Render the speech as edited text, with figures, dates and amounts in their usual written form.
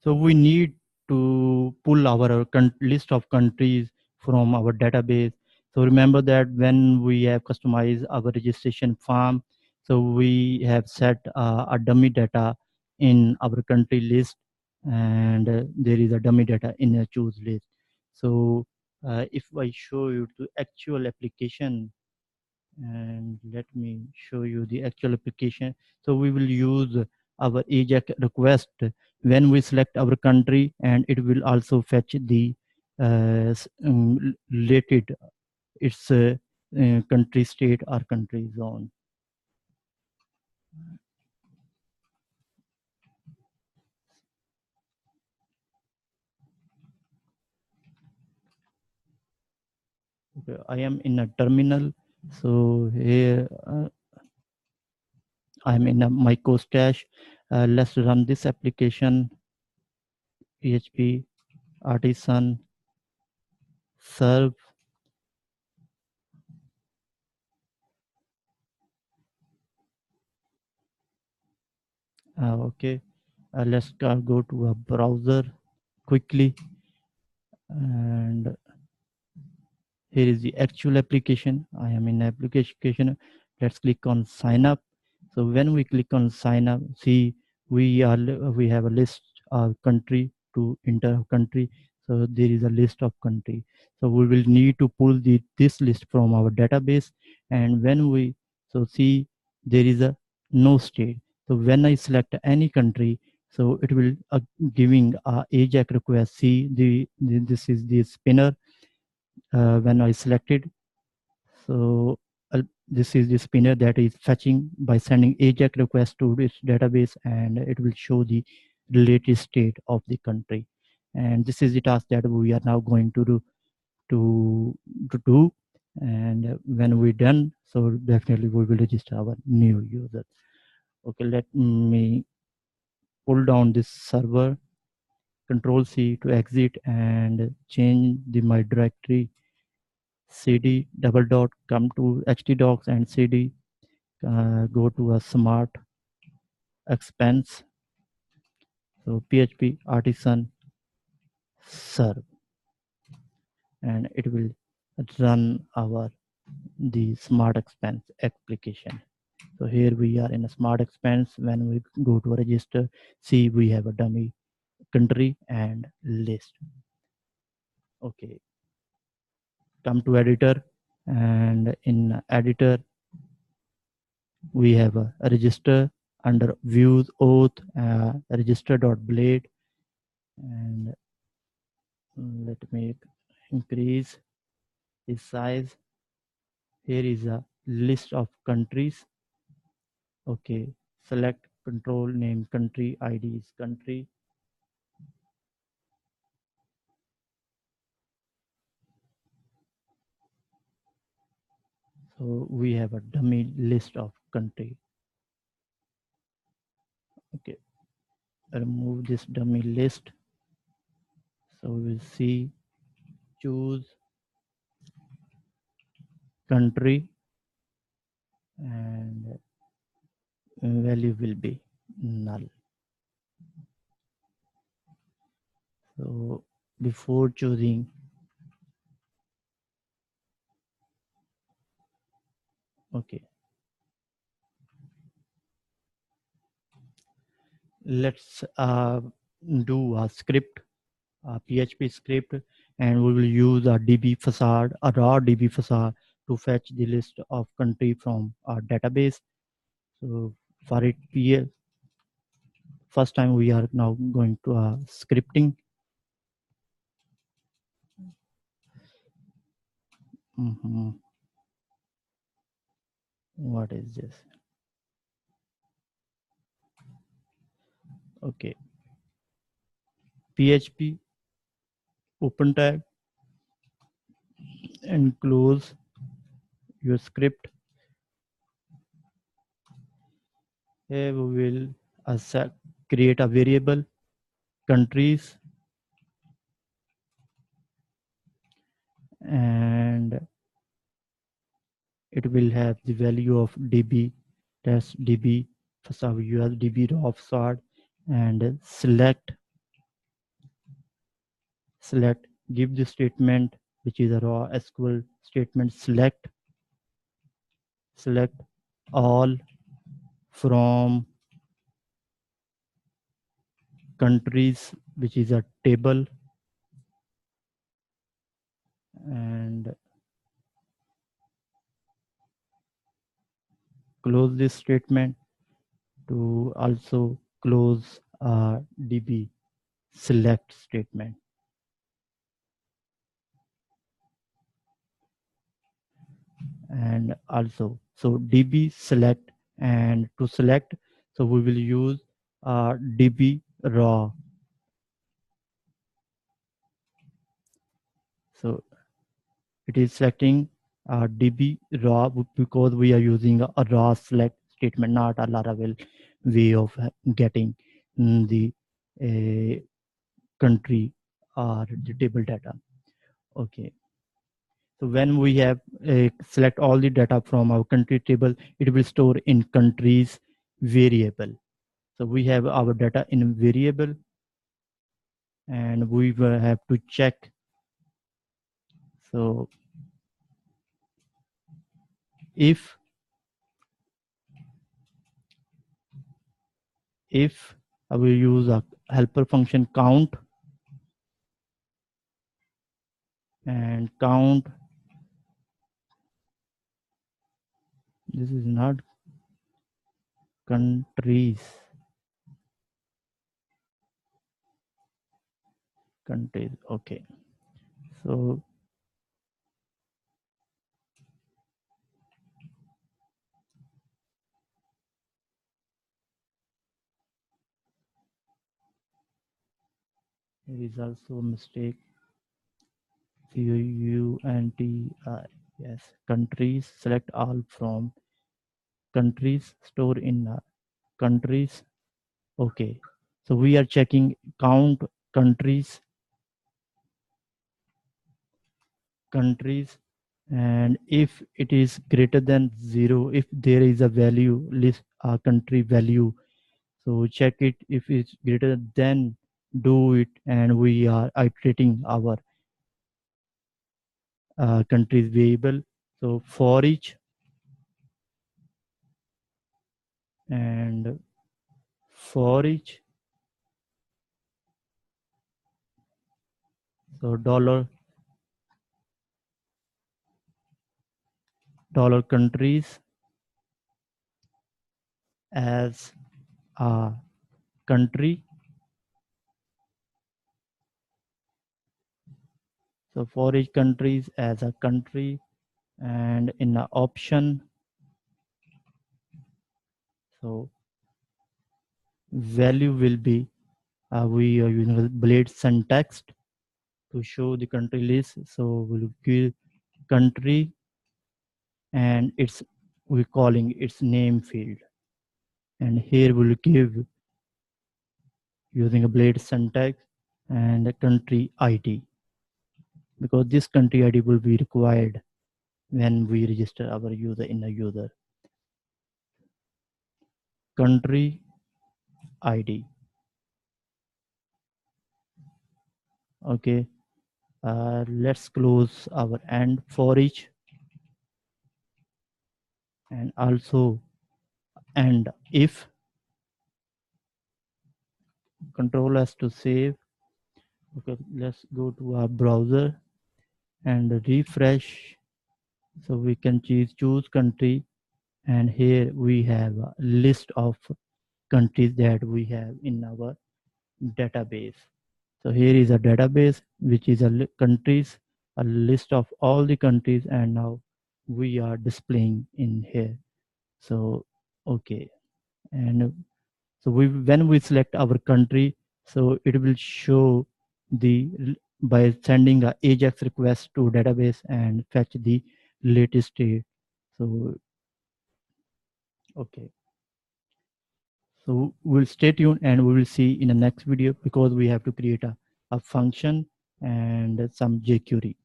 So we need to pull our list of countries from our database. So remember that when we have customized our registration form, so we have set a dummy data in our country list, and there is a dummy data in a choose list. So if I show you the actual application, and let me show you the actual application. So we will use our AJAX request when we select our country, and it will also fetch the related its country state or country zone. Okay, I am in a terminal. So here I'm in a micro stash. Let's run this application. PHP artisan serve. Okay, let's go to a browser quickly, and here is the actual application. I am in application. Let's click on sign up. So when we click on sign up, see we have a list of country to enter country. So there is a list of country. So we will need to pull this list from our database. And when we see there is a no state. So when I select any country, so it will giving a AJAX request. See this is the spinner when I selected. So this is the spinner that is fetching by sending AJAX request to this database, and it will show the related state of the country. And this is the task that we are now going to do. And when we're done, so definitely we will register our new user. Okay, let me pull down this server, Control C to exit, and change my directory. CD double dot, come to htdocs and CD, go to a smart expense. So PHP artisan serve, and it will run our the smart expense application. So here we are in a smart expense. When we go to register, see we have a dummy country and list. Okay, come to editor, and in editor we have a register under views auth register.blade, and let me increase the size. Here is a list of countries. Okay, select control name country, ID is country. So we have a dummy list of country. Okay, remove this dummy list. So we'll see, choose country, and value will be null. So before choosing, okay, let's do a script, a PHP script, and we will use a DB facade, a raw DB facade, to fetch the list of country from our database. So for it, first time we are now going to scripting. What is this? Okay, PHP, open tab, and close your script. Here we will create a variable countries, and it will have the value of db test db facade, use db raw facade, and select select, give the statement, which is a raw SQL statement, select all from countries, which is a table, and close this statement to also close DB select statement. And also, so DB select, and to select, so we will use DB raw. So it is selecting DB raw because we are using a raw select statement, not a Laravel way of getting the country or the table data. Okay. So when we have select all the data from our country table, it will store in countries variable. So we have our data in variable, and we will have to check. So if I will use a helper function count, and count, this is not countries, okay. So there is also a mistake, CUNTI, yes, countries, select all from countries, store in countries. Okay, so we are checking count countries, and if it is greater than 0, if there is a value list country value, so check it. If it's greater than, do it, and we are iterating our countries variable. So for each, and for each, so dollar countries as a country. So for each countries as a country, and in the option, so value will be we are using a blade syntax to show the country list. So we'll give country, and it's we calling its name field, and here we'll give using a blade syntax and a country ID, because this country ID will be required when we register our user in a user. Country ID. Okay, let's close our end for each, and also and if, control S to save. Okay, let's go to our browser and refresh. So we can choose country, and here we have a list of countries that we have in our database. So here is a database which is a countries, a list of all the countries, and now we are displaying in here. So okay, and so when we select our country, so it will show the by sending a AJAX request to database and fetch the latest state. So okay, so we'll stay tuned, and we will see in the next video, because we have to create a function and some jQuery.